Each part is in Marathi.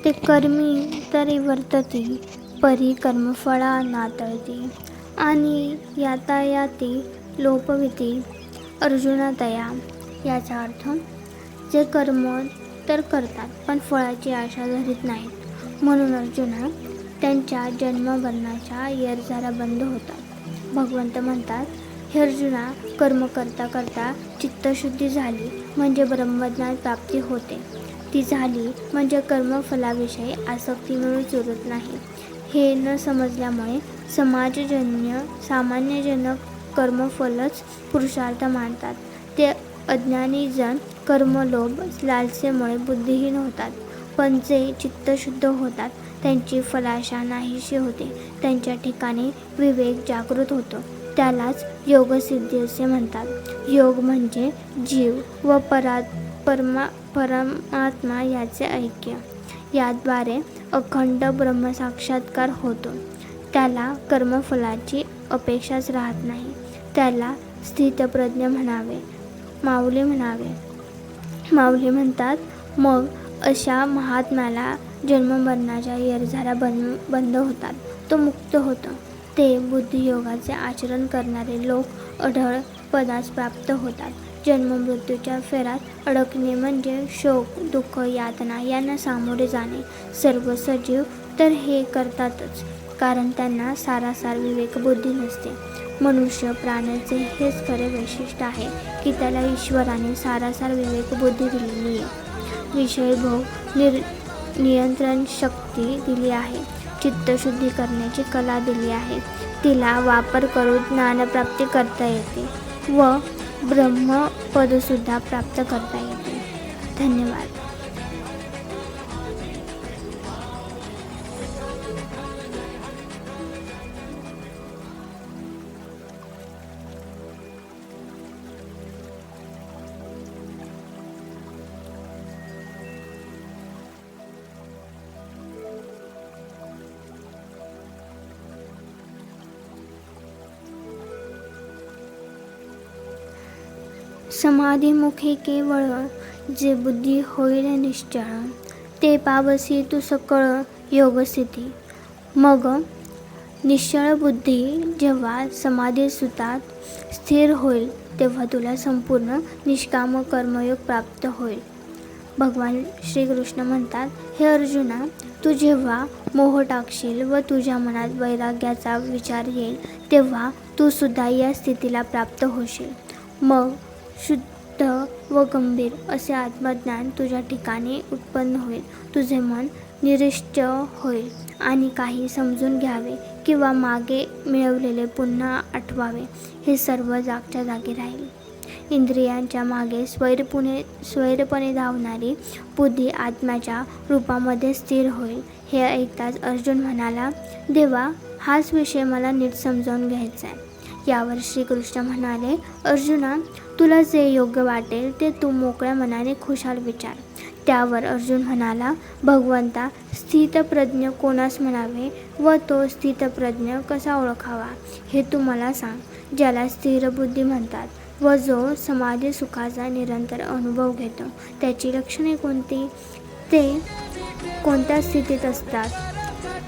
ते कर्मी तरी वर्तती, परी कर्मफळा नातळती, आणि यातायाती लोपविती अर्जुनातया. याचा अर्थ, जे कर्म तर करतात पण फळाची आशा धरीत नाहीत, म्हणून अर्जुना त्यांच्या जन्ममरणाच्या येरझारा बंद होतात. भगवंत म्हणतात, हे अर्जुना, कर्म करता करता चित्तशुद्धी झाली म्हणजे ब्रह्मज्ञान प्राप्ती होते. ती झाली म्हणजे कर्मफलाविषयी आसक्ती मिळूच उरत नाही. हे न समजल्यामुळे सामान्यजन कर्मफलच पुरुषार्थ मानतात. ते अज्ञानीजन कर्मलोभ लालसेमुळे बुद्धिहीन होतात. पण जे चित्तशुद्ध होतात त्यांची फलाशा नाहीशी होते. त्यांच्या ठिकाणी विवेक जागृत होतो. त्यालाच योगसिद्धी असे म्हणतात. योग म्हणजे जीव व परमात्मा याचे ऐक्य. याद्वारे अखंड ब्रह्मसाक्षात्कार होतो. त्याला कर्मफलाची अपेक्षाच राहत नाही. त्याला स्थितप्रज्ञ म्हणावे, माऊली म्हणावे. माऊली म्हणतात, मग अशा महात्म्याला जन्ममरणाच्या येरझारा बंद होतात. तो मुक्त होतो. ते बुद्धियोगाचे आचरण करणारे लोक अढळ पदास प्राप्त होतात. जन्ममृत्यूच्या फेऱ्यात अडकणे म्हणजे शोक, दुःख, यातना यांना सामोरे जाणे. सर्व सजीव तर हे करतातच, कारण त्यांना सारासार विवेकबुद्धी नसते. मनुष्य प्राण्याचे हेच खरे वैशिष्ट्य आहे की त्याला ईश्वराने सारासार विवेकबुद्धी दिलेली आहे. विषयभोग नियंत्रण शक्ती दिली आहे. चित्तशुद्धी करण्याची कला दिली आहे. तिला वापर करून ज्ञानप्राप्ती करता येते व ब्रह्मपदसुद्धा प्राप्त करता येते. धन्यवाद. समाधिमुखे केवळ जे बुद्धी होईल निश्चळ, ते पावसी तू सकळ योगस्थिती. मग निश्चळ बुद्धी जेव्हा समाधीसुतात स्थिर होईल तेव्हा तुला संपूर्ण निष्काम कर्मयोग प्राप्त होईल. भगवान श्रीकृष्ण म्हणतात, हे अर्जुना, तू जेव्हा मोह टाकशील व तुझ्या मनात वैराग्याचा विचार येईल तेव्हा तू सुद्धा या स्थितीला प्राप्त होशील. मग शुद्ध व गंभीर असे आत्मज्ञान तुझ्या ठिकाणी उत्पन्न होईल. तुझे मन निश्चळ होईल आणि काही समजून घ्यावे किंवा मागे मिळवलेले पुन्हा आठवावे हे सर्व जागच्या जागी राहील. इंद्रियांच्या मागे स्वैरपणे धावणारी बुद्धी आत्म्याच्या रूपामध्ये स्थिर होईल. हे ऐकताच अर्जुन म्हणाला, देवा, हाच विषय मला नीट समजावून घ्यायचा आहे. यावर श्रीकृष्ण म्हणाले, अर्जुना, तुला जे योग्य वाटेल ते तू मोकळ्या मनाने खुशाल विचार. त्यावर अर्जुन म्हणाला, भगवंता, स्थितप्रज्ञ कोणास म्हणावे व तो स्थितप्रज्ञ कसा ओळखावा हे तू मला सांग. ज्याला स्थिर बुद्धी म्हणतात व जो समाधी सुखाचा निरंतर अनुभव घेतो, त्याची लक्षणे कोणती, ते कोणत्या स्थितीत असतात,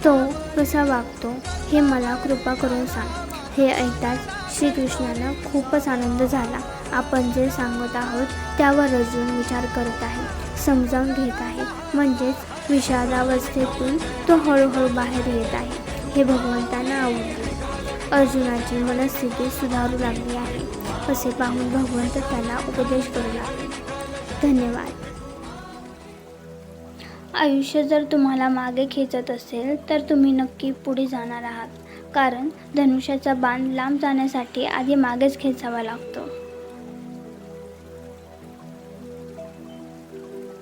तो कसा वागतो हे मला कृपा करून सांग. हे ऐकताच श्रीकृष्णांना खूपच आनंद झाला. आपण जे सांगत आहोत त्यावर अर्जुन विचार करत आहे, समजावून घेत आहे. म्हणजेच विषादावस्थेतून तो हळूहळू बाहेर येत आहे. हे भगवंतांना आवडले. अर्जुनाची मनस्थिती सुधारू लागली आहे असे पाहून भगवंत त्याला उपदेश करू लागले. धन्यवाद. आयुष्य जर तुम्हाला मागे खेचत असेल तर तुम्ही नक्की पुढे जाणार आहात, कारण धनुष्याचा बाण लांब जाण्यासाठी आधी मागेच खेचावा लागतो.